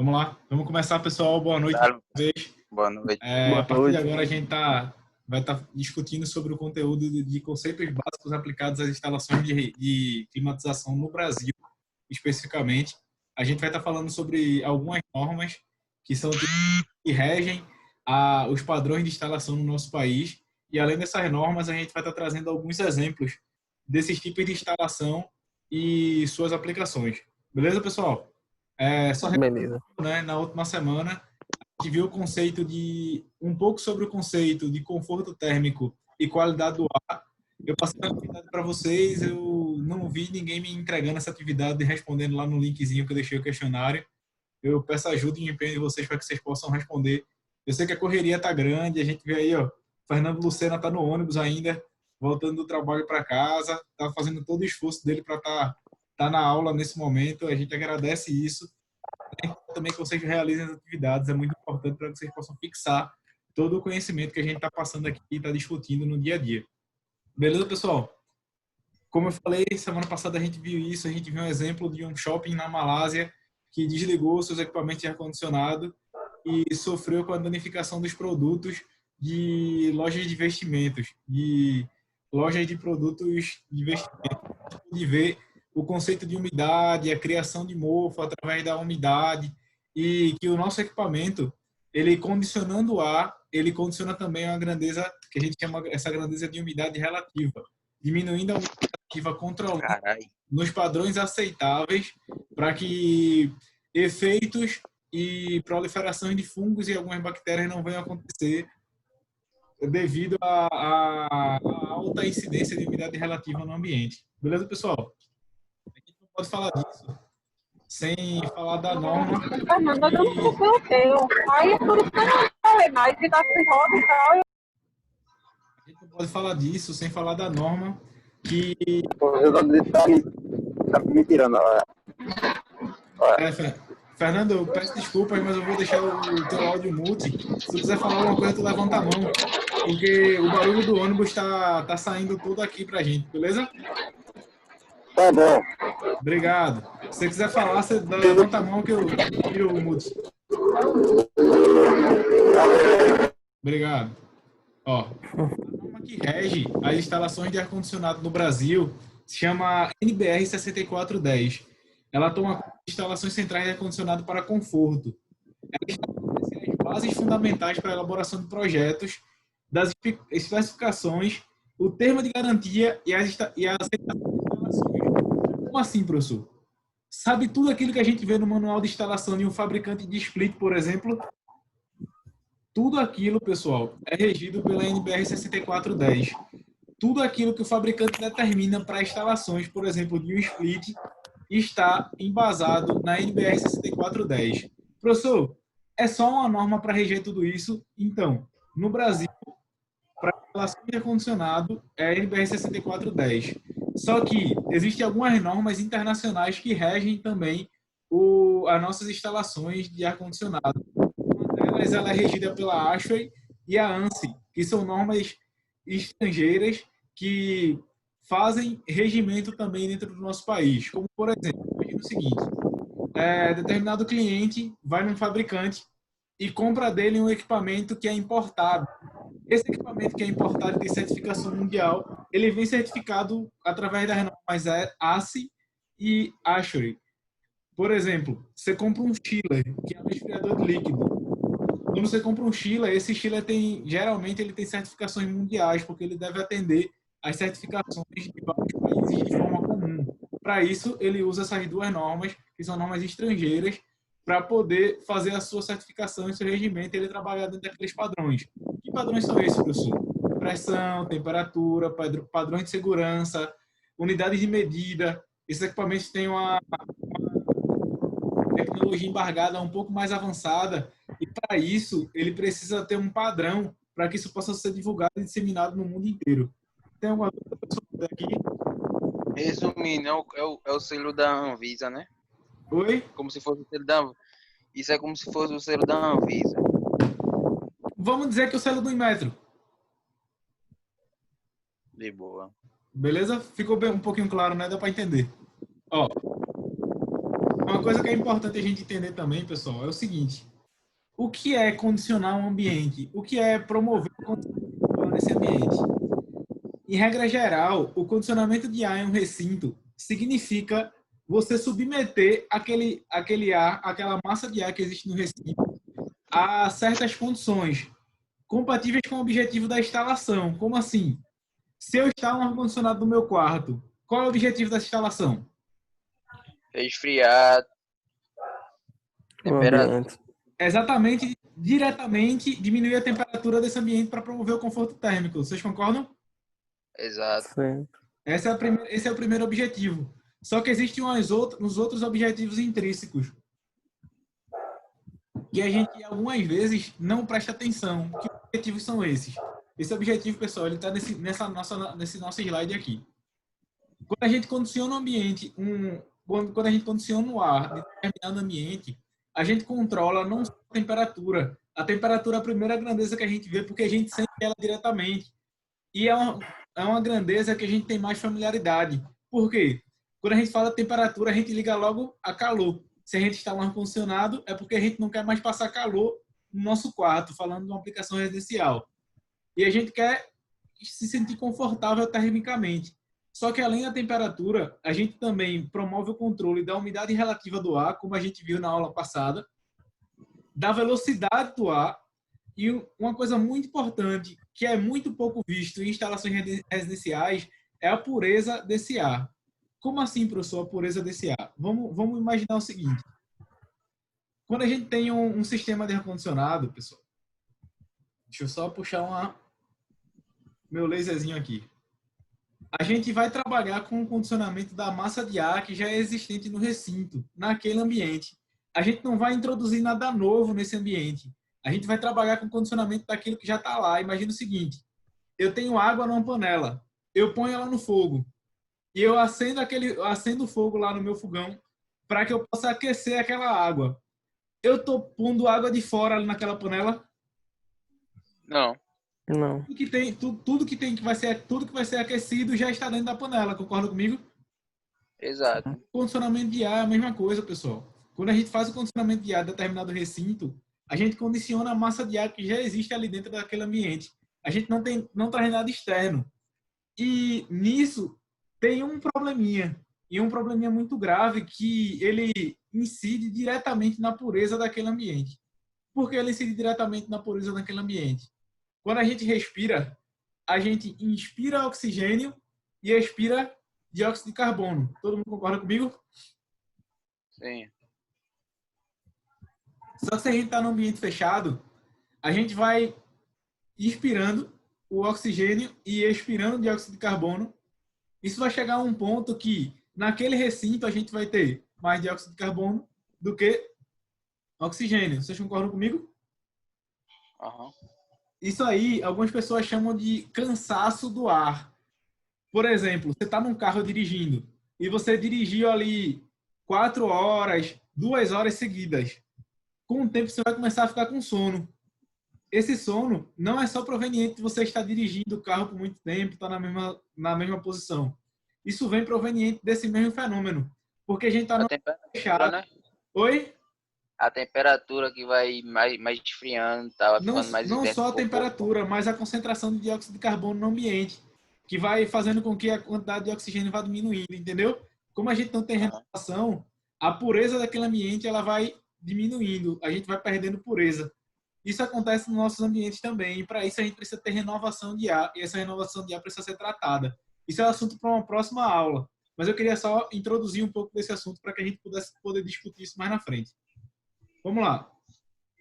Vamos lá, vamos começar, pessoal. Boa noite. Claro. Boa noite. A partir de agora, a gente vai estar discutindo sobre o conteúdo de conceitos básicos aplicados às instalações de climatização no Brasil, especificamente. A gente vai estar falando sobre algumas normas que regem os padrões de instalação no nosso país. E, além dessas normas, a gente vai estar trazendo alguns exemplos desses tipos de instalação e suas aplicações. Beleza, pessoal? Beleza. Né, na última semana, a gente viu um pouco sobre o conceito de conforto térmico e qualidade do ar. Eu passei a atividade para vocês, eu não vi ninguém me entregando essa atividade e respondendo lá no linkzinho que eu deixei o questionário. Eu peço ajuda e empenho de vocês para que vocês possam responder. Eu sei que a correria está grande, a gente vê aí, ó, Fernando Lucena está no ônibus ainda, voltando do trabalho para casa, está fazendo todo o esforço dele para estar na aula nesse momento. A gente agradece isso. Também que vocês realizem as atividades, é muito importante para que vocês possam fixar todo o conhecimento que a gente está passando aqui e está discutindo no dia a dia. Beleza, pessoal? Como eu falei, semana passada a gente viu isso, a gente viu um exemplo de um shopping na Malásia que desligou seus equipamentos de ar-condicionado e sofreu com a danificação dos produtos de lojas de investimentos, de lojas de produtos de investimento. De ver o conceito de umidade, a criação de mofo através da umidade, e que o nosso equipamento, ele condicionando o ar, ele condiciona também a grandeza, que a gente chama essa grandeza de umidade relativa, diminuindo a umidade relativa, controlando nos padrões aceitáveis para que efeitos e proliferações de fungos e algumas bactérias não venham a acontecer devido à alta incidência de umidade relativa no ambiente. Beleza, pessoal? A gente não pode falar disso sem falar da norma. Fernando, eu não sei o teu. Aí por isso que eu não falei mais, que tá sem roda e tal. A gente não pode falar disso sem falar da norma que... Tá me tirando a... Fernando, eu peço desculpas, mas eu vou deixar o teu áudio mute. Se tu quiser falar alguma coisa, tu levanta a mão, porque o barulho do ônibus tá saindo todo aqui pra gente, beleza? Tá bom. Obrigado. Se você quiser falar, você levanta a mão que eu tiro o mute. Obrigado. Ó, a norma que rege as instalações de ar-condicionado no Brasil se chama NBR 6410. Ela toma conta de instalações centrais de ar-condicionado para conforto. Ela estabelece as bases fundamentais para a elaboração de projetos, das especificações, o termo de garantia e a aceitação de instalações. Como assim, professor? Sabe tudo aquilo que a gente vê no manual de instalação de um fabricante de split, por exemplo? Tudo aquilo, pessoal, é regido pela NBR 6410. Tudo aquilo que o fabricante determina para instalações, por exemplo, de um split, está embasado na NBR 6410. Professor, é só uma norma para reger tudo isso? Então, no Brasil, para instalação de ar-condicionado, é a NBR 6410. Só que existem algumas normas internacionais que regem também as nossas instalações de ar-condicionado. Uma delas ela é regida pela ASHRAE e a ANSI, que são normas estrangeiras que fazem regimento também dentro do nosso país. Como, por exemplo, imagina o seguinte, determinado cliente vai num fabricante e compra dele um equipamento que é importado. Esse equipamento que é importado tem certificação mundial, ele vem certificado através das normas ASSI e ASHRAE. Por exemplo, você compra um chiller, que é um resfriador de líquido. Quando você compra um chiller, esse chiller geralmente ele tem certificações mundiais, porque ele deve atender às certificações de vários países de forma comum. Para isso, ele usa essas duas normas, que são normas estrangeiras, para poder fazer a sua certificação e seu regimento, ele trabalha dentro daqueles padrões. Que padrões são esses, professor? Pressão, temperatura, padrões de segurança, unidades de medida. Esses equipamentos têm uma tecnologia embargada um pouco mais avançada, e para isso ele precisa ter um padrão para que isso possa ser divulgado e disseminado no mundo inteiro. Tem alguma dúvida, pessoal, aqui? Resumindo, é o selo da Anvisa, né? Oi? Como se fosse o selo da Anvisa. Isso é como se fosse o selo da Anvisa. Vamos dizer que o selo do Inmetro. De boa. Beleza? Ficou bem, um pouquinho claro, né? Dá para entender. Ó, Uma coisa que é importante a gente entender também, pessoal, é o seguinte: o que é condicionar um ambiente? O que é promover o condicionamento nesse ambiente? Em regra geral, o condicionamento de ar em um recinto significa você submeter aquele ar, aquela massa de ar que existe no recinto, a certas condições compatíveis com o objetivo da instalação. Como assim? Se eu instalo um ar-condicionado no meu quarto, qual é o objetivo dessa instalação? Resfriar, temperatura. Exatamente, diretamente diminuir a temperatura desse ambiente para promover o conforto térmico. Vocês concordam? Exato. Sim. Esse é o primeiro objetivo. Só que existem uns outros objetivos intrínsecos que a gente, algumas vezes, não presta atenção. Que objetivos são esses? Esse objetivo, pessoal, ele está nesse nosso slide aqui. Quando a gente condiciona o ambiente, quando a gente condiciona o ar de determinado ambiente, a gente controla não só a temperatura. A temperatura é a primeira grandeza que a gente vê porque a gente sente ela diretamente. E é uma grandeza que a gente tem mais familiaridade. Por quê? Quando a gente fala temperatura, a gente liga logo a calor. Se a gente instala um ar-condicionado, é porque a gente não quer mais passar calor no nosso quarto, falando de uma aplicação residencial. E a gente quer se sentir confortável termicamente. Só que além da temperatura, a gente também promove o controle da umidade relativa do ar, como a gente viu na aula passada, da velocidade do ar e uma coisa muito importante, que é muito pouco visto em instalações residenciais, é a pureza desse ar. Como assim, professor, a pureza desse ar? Vamos imaginar o seguinte. Quando a gente tem um sistema de ar-condicionado, pessoal, deixa eu só puxar meu laserzinho aqui. A gente vai trabalhar com o condicionamento da massa de ar que já é existente no recinto, naquele ambiente. A gente não vai introduzir nada novo nesse ambiente. A gente vai trabalhar com o condicionamento daquilo que já está lá. Imagina o seguinte: eu tenho água numa panela, eu ponho ela no fogo e eu acendo o fogo lá no meu fogão para que eu possa aquecer aquela água. Eu estou pondo água de fora ali naquela panela? Não. Não. Tudo que vai ser aquecido já está dentro da panela. Concorda comigo? Exato. O condicionamento de ar é a mesma coisa, pessoal. Quando a gente faz o condicionamento de ar de determinado recinto, a gente condiciona a massa de ar que já existe ali dentro daquele ambiente. A gente não traz nada externo. E nisso tem um probleminha. E um probleminha muito grave que ele incide diretamente na pureza daquele ambiente. Por que ele incide diretamente na pureza daquele ambiente? Quando a gente respira, a gente inspira oxigênio e expira dióxido de carbono. Todo mundo concorda comigo? Sim. Só que se a gente está num ambiente fechado, a gente vai inspirando o oxigênio e expirando o dióxido de carbono. Isso vai chegar a um ponto que, naquele recinto, a gente vai ter mais dióxido de carbono do que oxigênio. Vocês concordam comigo? Uhum. Isso aí, algumas pessoas chamam de cansaço do ar. Por exemplo, você está num carro dirigindo e você dirigiu ali 4 horas, 2 horas seguidas. Com o tempo, você vai começar a ficar com sono. Esse sono não é só proveniente de você estar dirigindo o carro por muito tempo, estar na mesma posição. Isso vem proveniente desse mesmo fenômeno. Porque a gente está no fechado. Né? Oi? A temperatura que vai mais esfriando, tá? Vai ficando mais Não intensa. só a temperatura, mas a concentração de dióxido de carbono no ambiente, que vai fazendo com que a quantidade de oxigênio vá diminuindo, entendeu? Como a gente não tem renovação, a pureza daquele ambiente ela vai diminuindo, a gente vai perdendo pureza. Isso acontece nos nossos ambientes também, e para isso a gente precisa ter renovação de ar, e essa renovação de ar precisa ser tratada. Isso é um assunto para uma próxima aula, mas eu queria só introduzir um pouco desse assunto para que a gente pudesse poder discutir isso mais na frente. Vamos lá.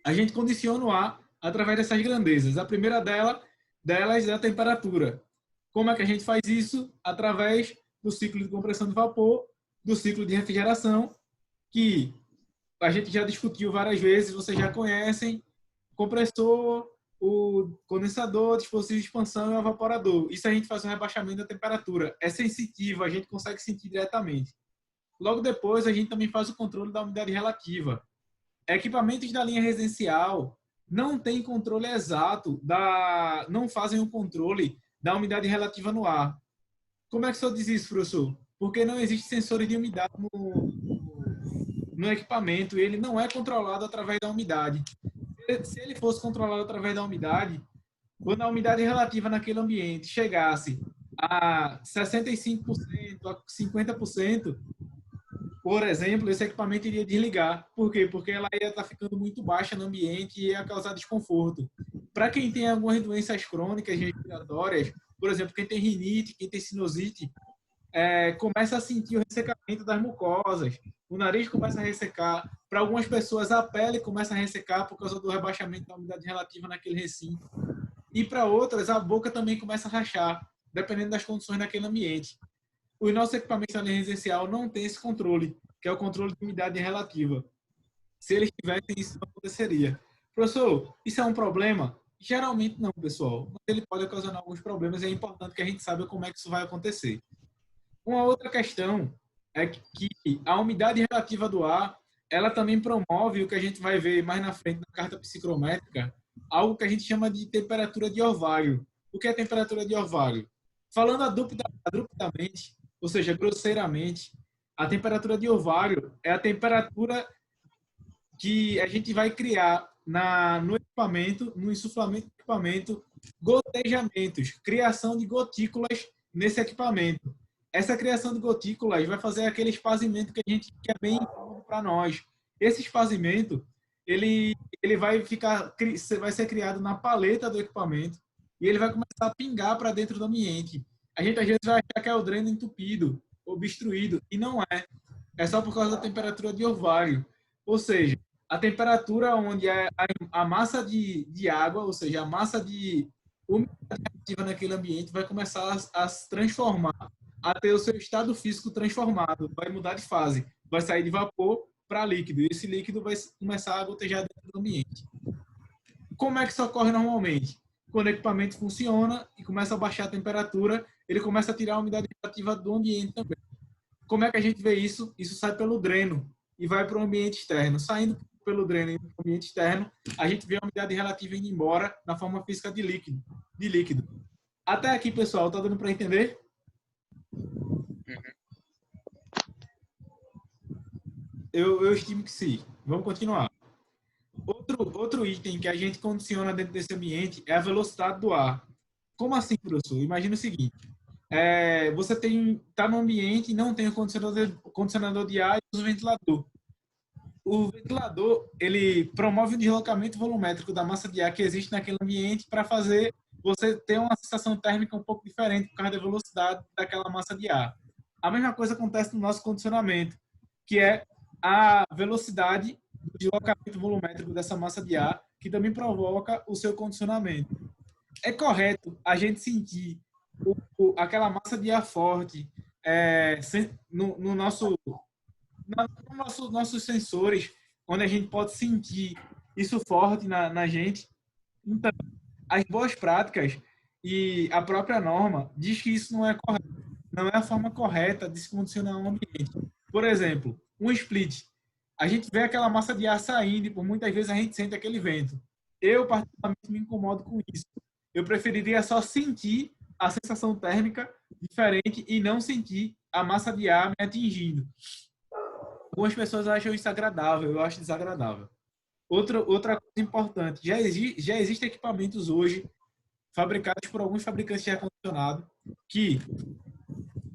A gente condiciona o ar através dessas grandezas. A primeira delas é a temperatura. Como é que a gente faz isso? Através do ciclo de compressão de vapor, do ciclo de refrigeração, que a gente já discutiu várias vezes, vocês já conhecem: compressor, o condensador, dispositivo de expansão e o evaporador. Isso a gente faz um rebaixamento da temperatura. É sensitivo, a gente consegue sentir diretamente. Logo depois, a gente também faz o controle da umidade relativa. Equipamentos da linha residencial não têm controle exato, não fazem o controle da umidade relativa no ar. Como é que o senhor diz isso, professor? Porque não existe sensores de umidade no equipamento e ele não é controlado através da umidade. Se ele fosse controlado através da umidade, quando a umidade relativa naquele ambiente chegasse a 65%, a 50%, por exemplo, esse equipamento iria desligar. Por quê? Porque ela ia estar ficando muito baixa no ambiente e ia causar desconforto. Para quem tem algumas doenças crônicas respiratórias, por exemplo, quem tem rinite, quem tem sinusite, começa a sentir o ressecamento das mucosas, o nariz começa a ressecar. Para algumas pessoas, a pele começa a ressecar por causa do rebaixamento da umidade relativa naquele recinto. E para outras, a boca também começa a rachar, dependendo das condições daquele ambiente. O nosso equipamento residencial não tem esse controle, que é o controle de umidade relativa. Se eles tivessem, isso não aconteceria. Professor, isso é um problema? Geralmente não, pessoal. Mas ele pode ocasionar alguns problemas e é importante que a gente saiba como é que isso vai acontecer. Uma outra questão é que a umidade relativa do ar, ela também promove o que a gente vai ver mais na frente na carta psicrométrica, algo que a gente chama de temperatura de orvalho. O que é temperatura de orvalho? Falando abruptamente, ou seja, grosseiramente, a temperatura de orvalho é a temperatura que a gente vai criar no equipamento, no insuflamento do equipamento, gotejamentos, criação de gotículas nesse equipamento. Essa criação de gotículas vai fazer aquele espazimento que a gente quer bem incômodo para nós. Esse espazimento, ele vai ser criado na paleta do equipamento e ele vai começar a pingar para dentro do ambiente. A gente às vezes vai achar que é o dreno entupido, obstruído, e não é. É só por causa da temperatura de orvalho. Ou seja, a temperatura onde a massa de água, ou seja, a massa de umidade relativa naquele ambiente vai começar a se transformar, a ter o seu estado físico transformado, vai mudar de fase, vai sair de vapor para líquido, e esse líquido vai começar a gotejar dentro do ambiente. Como é que isso ocorre normalmente? Quando o equipamento funciona e começa a baixar a temperatura, ele começa a tirar a umidade relativa do ambiente também. Como é que a gente vê isso? Isso sai pelo dreno e vai para o ambiente externo. Saindo pelo dreno e para o ambiente externo, a gente vê a umidade relativa indo embora na forma física de líquido. Até aqui, pessoal, tá dando para entender? Eu estimo que sim. Vamos continuar. Outro item que a gente condiciona dentro desse ambiente é a velocidade do ar. Como assim, professor? Imagina o seguinte. Você está no ambiente e não tem o condicionador de ar e o ventilador. O ventilador, ele promove o deslocamento volumétrico da massa de ar que existe naquele ambiente para fazer você ter uma sensação térmica um pouco diferente por causa da velocidade daquela massa de ar. A mesma coisa acontece no nosso condicionamento, que é a velocidade do deslocamento volumétrico dessa massa de ar, que também provoca o seu condicionamento. É correto a gente sentir aquela massa de ar forte nossos sensores, onde a gente pode sentir isso forte na gente. Então, as boas práticas e a própria norma diz que isso não é correto, não é a forma correta de se condicionar um ambiente. Por exemplo, um split. A gente vê aquela massa de ar saindo e por muitas vezes a gente sente aquele vento. Eu, particularmente, me incomodo com isso. Eu preferiria só sentir a sensação térmica diferente e não sentir a massa de ar me atingindo. Algumas pessoas acham isso agradável, eu acho desagradável. Outra coisa importante, já existem equipamentos hoje fabricados por alguns fabricantes de ar-condicionado que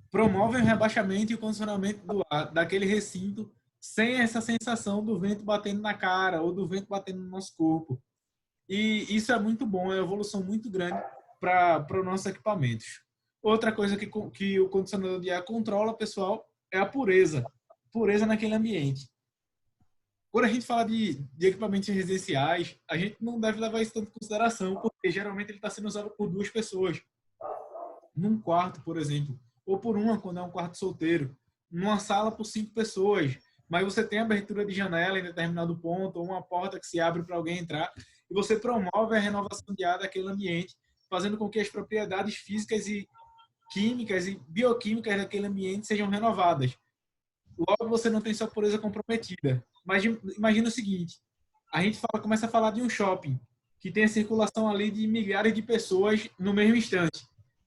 promovem o rebaixamento e o condicionamento do ar daquele recinto sem essa sensação do vento batendo na cara ou do vento batendo no nosso corpo. E isso é muito bom, é uma evolução muito grande para os nossos equipamentos. Outra coisa que o condicionador de ar controla, pessoal, é a pureza naquele ambiente. Quando a gente fala de equipamentos residenciais, a gente não deve levar isso tanto em consideração, porque geralmente ele está sendo usado por 2 pessoas. Num quarto, por exemplo, ou por uma, quando é um quarto solteiro. Numa sala por 5 pessoas, mas você tem abertura de janela em determinado ponto, ou uma porta que se abre para alguém entrar, e você promove a renovação de ar daquele ambiente, fazendo com que as propriedades físicas e químicas e bioquímicas daquele ambiente sejam renovadas. Logo, você não tem sua pureza comprometida. Mas imagina o seguinte, a gente começa a falar de um shopping, que tem a circulação ali de milhares de pessoas no mesmo instante.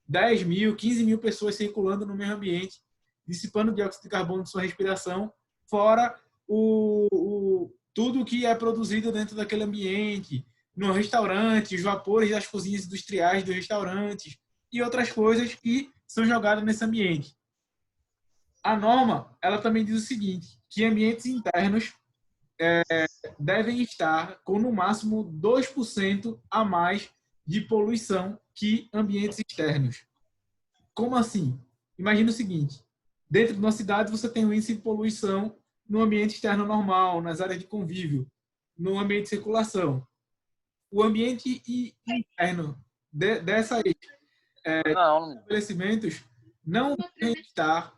10 mil, 15 mil pessoas circulando no mesmo ambiente, dissipando dióxido de carbono de sua respiração, fora tudo que é produzido dentro daquele ambiente, no restaurante, os vapores das cozinhas industriais dos restaurantes e outras coisas que são jogadas nesse ambiente. A norma, ela também diz o seguinte, que ambientes internos devem estar com no máximo 2% a mais de poluição que ambientes externos. Como assim? Imagina o seguinte, dentro de uma cidade você tem um índice de poluição no ambiente externo normal, nas áreas de convívio, no ambiente de circulação. O ambiente interno dessas estabelecimentos não devem estar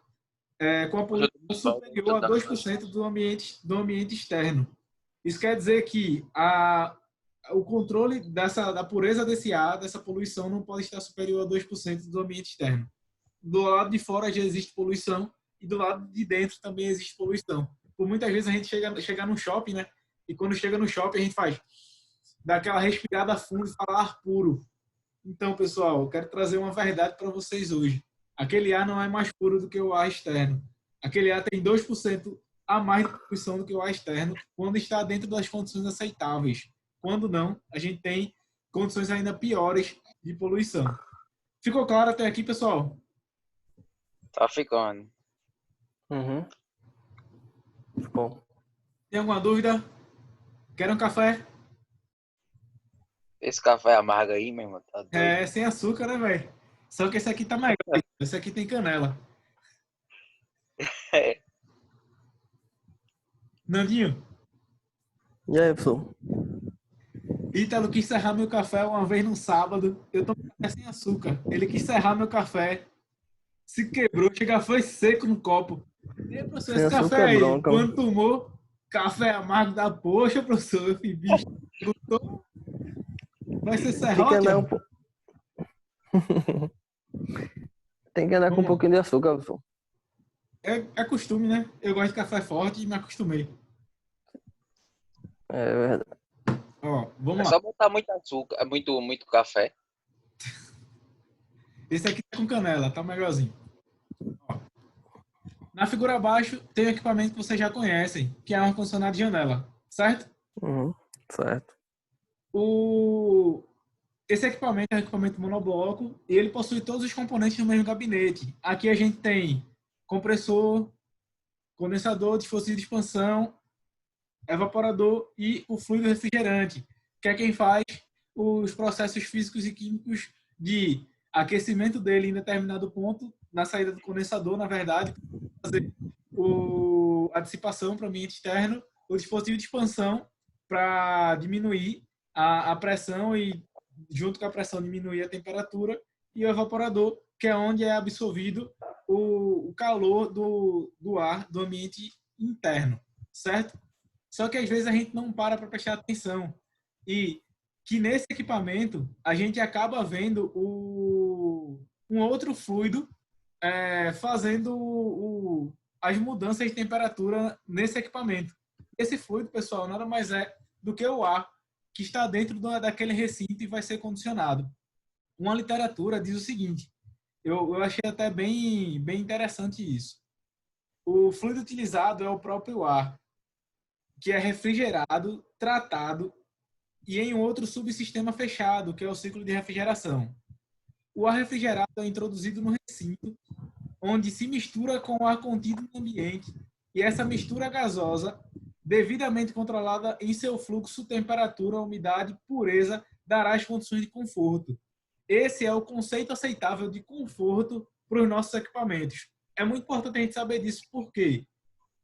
com a poluição superior a 2% do ambiente externo. Isso quer dizer que o controle da pureza desse ar, dessa poluição, não pode estar superior a 2% do ambiente externo. Do lado de fora já existe poluição e do lado de dentro também existe poluição. Por muitas vezes a gente chega no shopping, né? E quando chega no shopping a gente dá aquela respirada fundo e fala ar puro. Então, pessoal, eu quero trazer uma verdade para vocês hoje. Aquele ar não é mais puro do que o ar externo. Aquele ar tem 2% a mais de poluição do que o ar externo quando está dentro das condições aceitáveis. Quando não, a gente tem condições ainda piores de poluição. Ficou claro até aqui, pessoal? Tá ficando. Ficou. Tem alguma dúvida? Quer um café? Esse café amargo aí, meu irmão, tá doido. Sem açúcar, né, velho? Só que esse aqui tá melhor. Esse aqui tem canela. Nandinho? E aí, professor? Ítalo quis serrar meu café uma vez no sábado. Eu tomei café sem açúcar. Ele quis serrar meu café. Se quebrou, foi seco no copo. E aí, professor, esse café aí, bronca, quando tomou, café amargo da poxa, professor. Eu fiz, bicho, gostou? Vai ser serrote, Tem Tem que andar com um pouquinho de açúcar, professor. É costume, né? Eu gosto de café forte e me acostumei. É verdade. Ó, vamos lá. Só botar muito açúcar, muito café. Esse aqui tá com canela, tá melhorzinho. Ó. Na figura abaixo tem um equipamento que vocês já conhecem, que é um ar-condicionado de janela, certo? Certo. Esse equipamento é um equipamento monobloco e ele possui todos os componentes no mesmo gabinete. Aqui a gente tem compressor, condensador, dispositivo de expansão, evaporador e o fluido refrigerante, que é quem faz os processos físicos e químicos de aquecimento dele em determinado ponto, na saída do condensador, na verdade, fazer a dissipação para o ambiente externo, o dispositivo de expansão para diminuir a pressão e, junto com a pressão, diminuir a temperatura, e o evaporador, que é onde é absorvido o calor do ar do ambiente interno, certo? Só que às vezes a gente não para prestar atenção. E que nesse equipamento a gente acaba vendo um outro fluido fazendo as mudanças de temperatura nesse equipamento. Esse fluido, pessoal, nada mais é do que o ar que está dentro daquele recinto e vai ser condicionado. Uma literatura diz o seguinte, eu achei até bem interessante isso. O fluido utilizado é o próprio ar, que é refrigerado, tratado e em outro subsistema fechado, que é o ciclo de refrigeração. O ar refrigerado é introduzido no recinto, onde se mistura com o ar contido no ambiente, e essa mistura gasosa, devidamente controlada em seu fluxo, temperatura, umidade, pureza, dará as condições de conforto. Esse é o conceito aceitável de conforto para os nossos equipamentos. É muito importante a gente saber disso, porque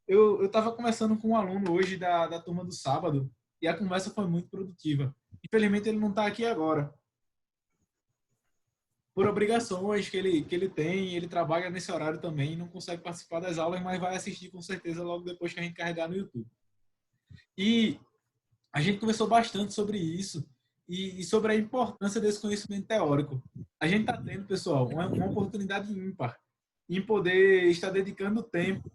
eu estava conversando com um aluno hoje da turma do sábado e a conversa foi muito produtiva. Infelizmente, ele não está aqui agora. Por obrigações que ele tem, ele trabalha nesse horário também, não consegue participar das aulas, mas vai assistir com certeza logo depois que a gente carregar no YouTube. E a gente conversou bastante sobre isso e sobre a importância desse conhecimento teórico. A gente está tendo, pessoal, uma oportunidade ímpar em poder estar dedicando tempo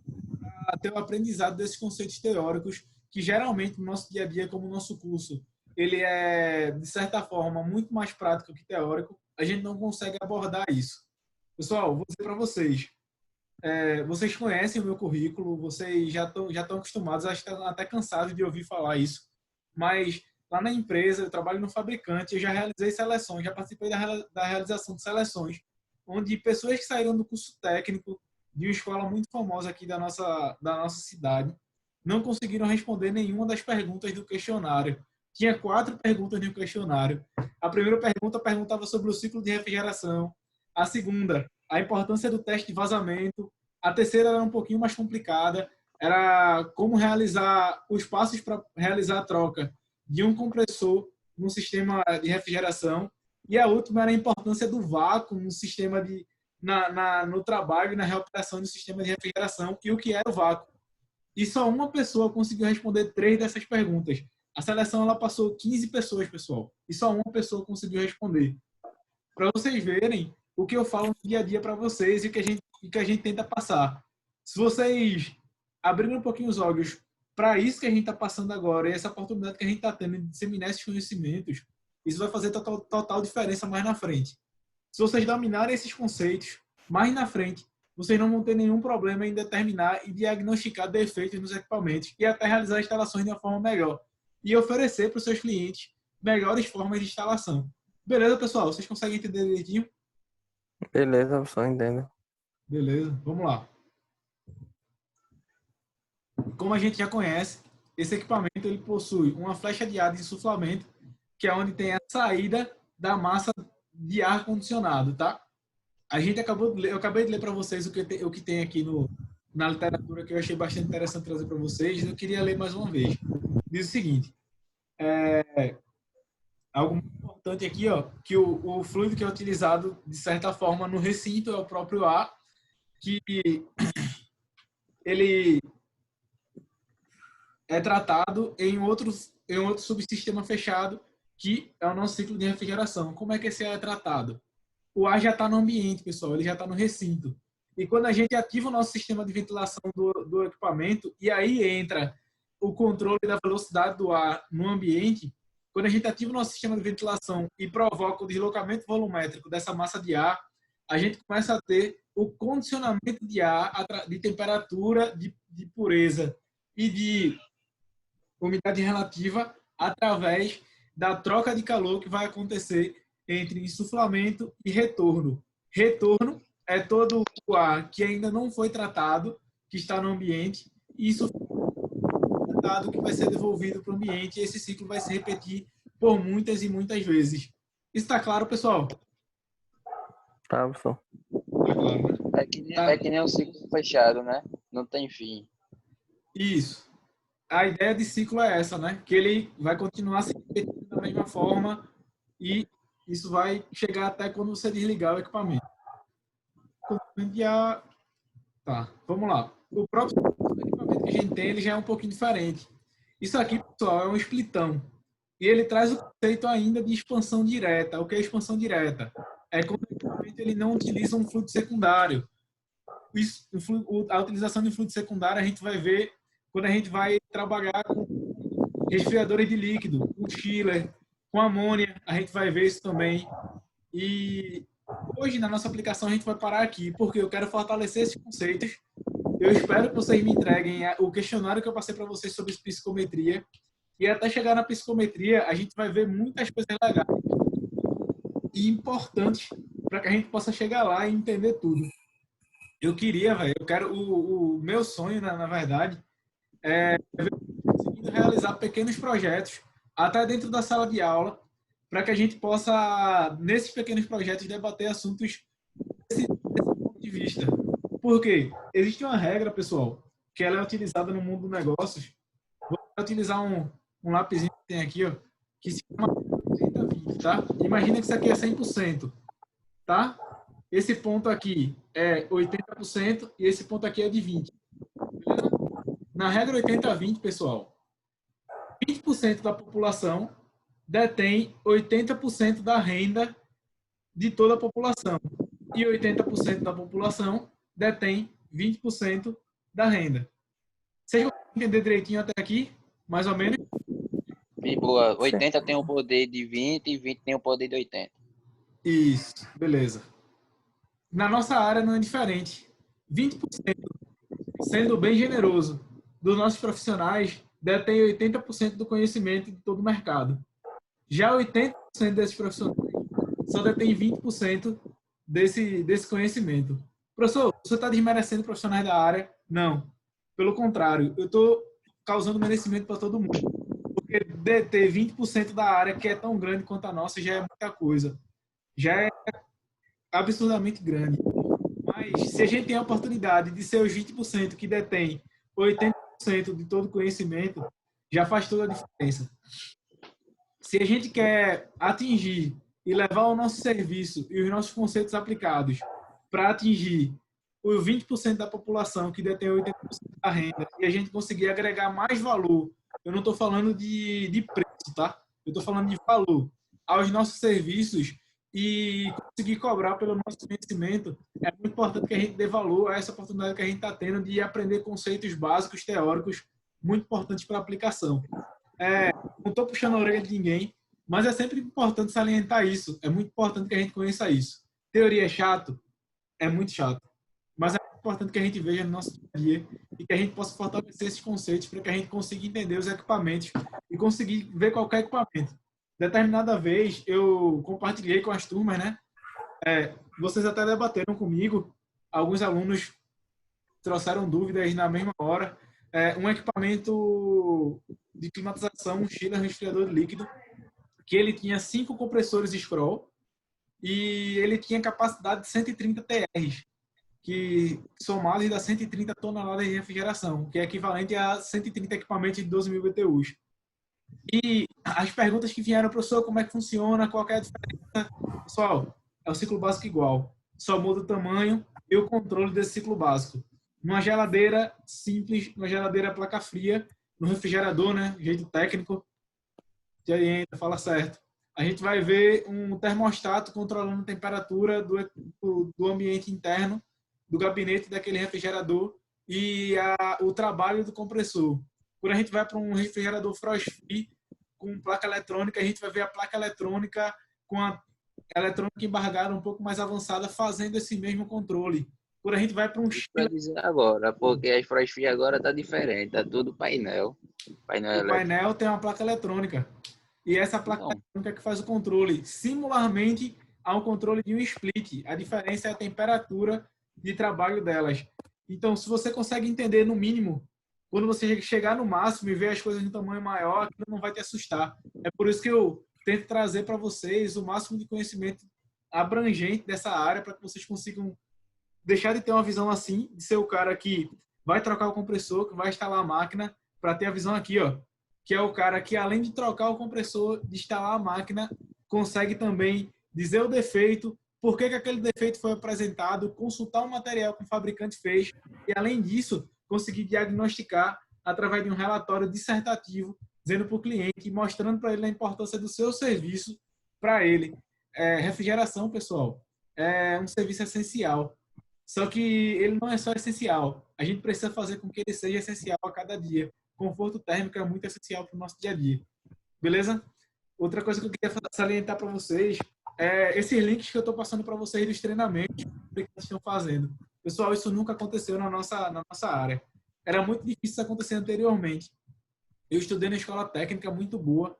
a ter o aprendizado desses conceitos teóricos que geralmente no nosso dia a dia, como o nosso curso, ele é, de certa forma, muito mais prático que teórico, a gente não consegue abordar isso. Pessoal, vou dizer para vocês, vocês conhecem o meu currículo, vocês já estão acostumados, acho que estão até cansados de ouvir falar isso, mas lá na empresa, eu trabalho no fabricante, eu já realizei seleções, já participei da realização de seleções, onde pessoas que saíram do curso técnico de uma escola muito famosa aqui da nossa cidade não conseguiram responder nenhuma das perguntas do questionário. Tinha 4 perguntas no questionário. A primeira pergunta perguntava sobre o ciclo de refrigeração. A segunda, a importância do teste de vazamento. A terceira era um pouquinho mais complicada. Era como realizar os passos para realizar a troca de um compressor no sistema de refrigeração. E a última era a importância do vácuo no sistema no trabalho e na reoperação do sistema de refrigeração e o que era o vácuo. E só uma pessoa conseguiu responder 3 dessas perguntas. A seleção ela passou 15 pessoas, pessoal, e só uma pessoa conseguiu responder. Para vocês verem o que eu falo no dia a dia para vocês e o que a gente tenta passar. Se vocês abrirem um pouquinho os olhos para isso que a gente está passando agora e essa oportunidade que a gente está tendo de disseminar esses conhecimentos, isso vai fazer total diferença mais na frente. Se vocês dominarem esses conceitos, mais na frente, vocês não vão ter nenhum problema em determinar e diagnosticar defeitos nos equipamentos e até realizar instalações de uma forma melhor e oferecer para os seus clientes melhores formas de instalação. Beleza, pessoal? Vocês conseguem entender direitinho? Beleza, eu só entendo. Beleza, vamos lá. Como a gente já conhece, esse equipamento ele possui uma flecha de ar de insuflamento, que é onde tem a saída da massa de ar condicionado, tá? Eu acabei de ler para vocês o que tem aqui na literatura, que eu achei bastante interessante trazer para vocês. Eu queria ler mais uma vez. Diz o seguinte, algo muito importante aqui, ó, que o fluido que é utilizado, de certa forma, no recinto é o próprio ar, que ele é tratado em outro subsistema fechado, que é o nosso ciclo de refrigeração. Como é que esse ar é tratado? O ar já está no ambiente, pessoal, ele já está no recinto. E quando a gente ativa o nosso sistema de ventilação do equipamento, e aí entra o controle da velocidade do ar no ambiente, quando a gente ativa o nosso sistema de ventilação e provoca o deslocamento volumétrico dessa massa de ar, a gente começa a ter o condicionamento de ar, de temperatura, de pureza e de umidade relativa através da troca de calor que vai acontecer entre insuflamento e retorno. Retorno é todo o ar que ainda não foi tratado, que está no ambiente, e isso é tratado que vai ser devolvido para o ambiente, e esse ciclo vai se repetir por muitas e muitas vezes. Isso está claro, pessoal? Tá, pessoal. Tá claro, né? É que nem um ciclo fechado, né? Não tem fim. Isso. A ideia de ciclo é essa, né? Que ele vai continuar se repetindo da mesma forma e isso vai chegar até quando você desligar o equipamento. Tá, vamos lá. O próprio equipamento que a gente tem, ele já é um pouquinho diferente. Isso aqui, pessoal, é um splitão. E ele traz o conceito ainda de expansão direta. O que é expansão direta? É quando o equipamento ele não utiliza um fluido secundário. A utilização de fluido secundário a gente vai ver quando a gente vai trabalhar com resfriadores de líquido, com chiller, com amônia, a gente vai ver isso também. E hoje, na nossa aplicação, a gente vai parar aqui, porque eu quero fortalecer esses conceitos. Eu espero que vocês me entreguem o questionário que eu passei para vocês sobre psicometria. E até chegar na psicometria, a gente vai ver muitas coisas legais e importantes para que a gente possa chegar lá e entender tudo. Eu quero, o meu sonho, na verdade, é conseguindo realizar pequenos projetos até dentro da sala de aula, para que a gente possa, nesses pequenos projetos, debater assuntos desse ponto de vista. Por quê? Existe uma regra, pessoal, que ela é utilizada no mundo dos negócios. Vou utilizar um lapisinho que tem aqui, ó, que se chama 80-20, tá? Imagina que isso aqui é 100%, tá? Esse ponto aqui é 80% e esse ponto aqui é de 20%. Beleza? Na regra 80-20, pessoal, 20% da população detém 80% da renda de toda a população. E 80% da população detém 20% da renda. Vocês vão entender direitinho até aqui? Mais ou menos? Bem boa. 80 tem o poder de 20 e 20 tem o poder de 80. Isso, beleza. Na nossa área não é diferente. 20%, sendo bem generoso, dos nossos profissionais detém 80% do conhecimento de todo o mercado. Já 80% desses profissionais só detém 20% desse conhecimento. Professor, você está desmerecendo profissionais da área? Não. Pelo contrário, eu estou causando merecimento para todo mundo. Porque deter 20% da área, que é tão grande quanto a nossa, já é muita coisa. Já é absurdamente grande. Mas se a gente tem a oportunidade de ser os 20% que detém 80% de todo conhecimento, já faz toda a diferença. Se a gente quer atingir e levar o nosso serviço e os nossos conceitos aplicados para atingir os 20% da população que detém 80% da renda e a gente conseguir agregar mais valor, eu não estou falando de preço, tá? Eu estou falando de valor aos nossos serviços e conseguir cobrar pelo nosso conhecimento, é muito importante que a gente dê valor a essa oportunidade que a gente está tendo de aprender conceitos básicos, teóricos, muito importantes para a aplicação. Não estou puxando a orelha de ninguém, mas é sempre importante salientar isso. É muito importante que a gente conheça isso. Teoria é chato? É muito chato. Mas é importante que a gente veja no nosso dia a dia e que a gente possa fortalecer esses conceitos para que a gente consiga entender os equipamentos e conseguir ver qualquer equipamento. Determinada vez, eu compartilhei com as turmas, né? Vocês até debateram comigo, alguns alunos trouxeram dúvidas na mesma hora. Um equipamento de climatização, um chiller resfriador de líquido, que ele tinha 5 compressores scroll e ele tinha capacidade de 130 TRs, que somados dá 130 toneladas de refrigeração, que é equivalente a 130 equipamentos de 12.000 BTUs. E as perguntas que vieram, professor, como é que funciona, qual é a diferença? Pessoal, é o ciclo básico igual, só muda o tamanho e o controle desse ciclo básico. Numa geladeira simples, numa geladeira placa fria, no refrigerador, né, jeito técnico, que ainda fala certo. A gente vai ver um termostato controlando a temperatura do ambiente interno, do gabinete daquele refrigerador e o trabalho do compressor. Quando a gente vai para um refrigerador frost-free com placa eletrônica, a gente vai ver a placa eletrônica com a eletrônica embargada um pouco mais avançada fazendo esse mesmo controle. Quando a gente vai para um Para dizer agora, porque a frost agora tá diferente, tá tudo painel. O painel tem uma placa eletrônica. E essa placa eletrônica que faz o controle. Similarmente ao controle de um split. A diferença é a temperatura de trabalho delas. Então, se você consegue entender no mínimo, quando você chegar no máximo e ver as coisas em tamanho maior, aquilo não vai te assustar. É por isso que eu tento trazer para vocês o máximo de conhecimento abrangente dessa área para que vocês consigam deixar de ter uma visão assim, de ser o cara que vai trocar o compressor, que vai instalar a máquina, para ter a visão aqui, ó, que é o cara que, além de trocar o compressor, de instalar a máquina, consegue também dizer o defeito, por que aquele defeito foi apresentado, consultar o material que o fabricante fez e, além disso, conseguir diagnosticar através de um relatório dissertativo, dizendo para o cliente, mostrando para ele a importância do seu serviço para ele. Refrigeração, pessoal, é um serviço essencial. Só que ele não é só essencial. A gente precisa fazer com que ele seja essencial a cada dia. Conforto térmico é muito essencial para o nosso dia a dia. Beleza? Outra coisa que eu queria salientar para vocês é esses links que eu estou passando para vocês dos treinamentos que eles estão fazendo. Pessoal, isso nunca aconteceu na nossa área. Era muito difícil isso acontecer anteriormente. Eu estudei na escola técnica muito boa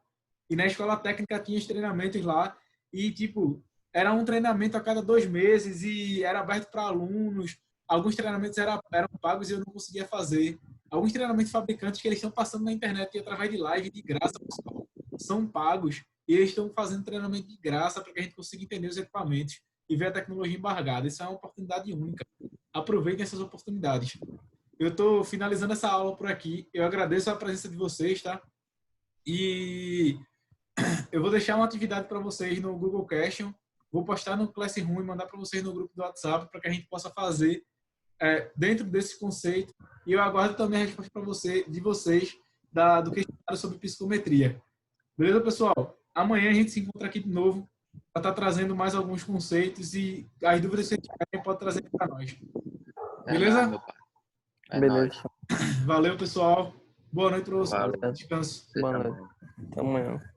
e na escola técnica tinha os treinamentos lá e, tipo, era um treinamento a cada 2 meses e era aberto para alunos. Alguns treinamentos eram pagos e eu não conseguia fazer. Alguns treinamentos fabricantes que eles estão passando na internet e através de live de graça, pessoal, são pagos e eles estão fazendo treinamento de graça para que a gente consiga entender os equipamentos e ver a tecnologia embargada. Isso é uma oportunidade única. Aproveitem essas oportunidades. Eu estou finalizando essa aula por aqui. Eu agradeço a presença de vocês, tá? E eu vou deixar uma atividade para vocês no Google Classroom. Vou postar no Classroom e mandar para vocês no grupo do WhatsApp para que a gente possa fazer dentro desse conceito. E eu aguardo também a resposta de vocês do questionário sobre psicometria. Beleza, pessoal? Amanhã a gente se encontra aqui de novo para estar trazendo mais alguns conceitos e as dúvidas que vocês tiverem pode trazer para nós. Beleza? Beleza. Valeu, pessoal. Boa noite para vocês. Valeu. Descanso. Boa noite. Até amanhã.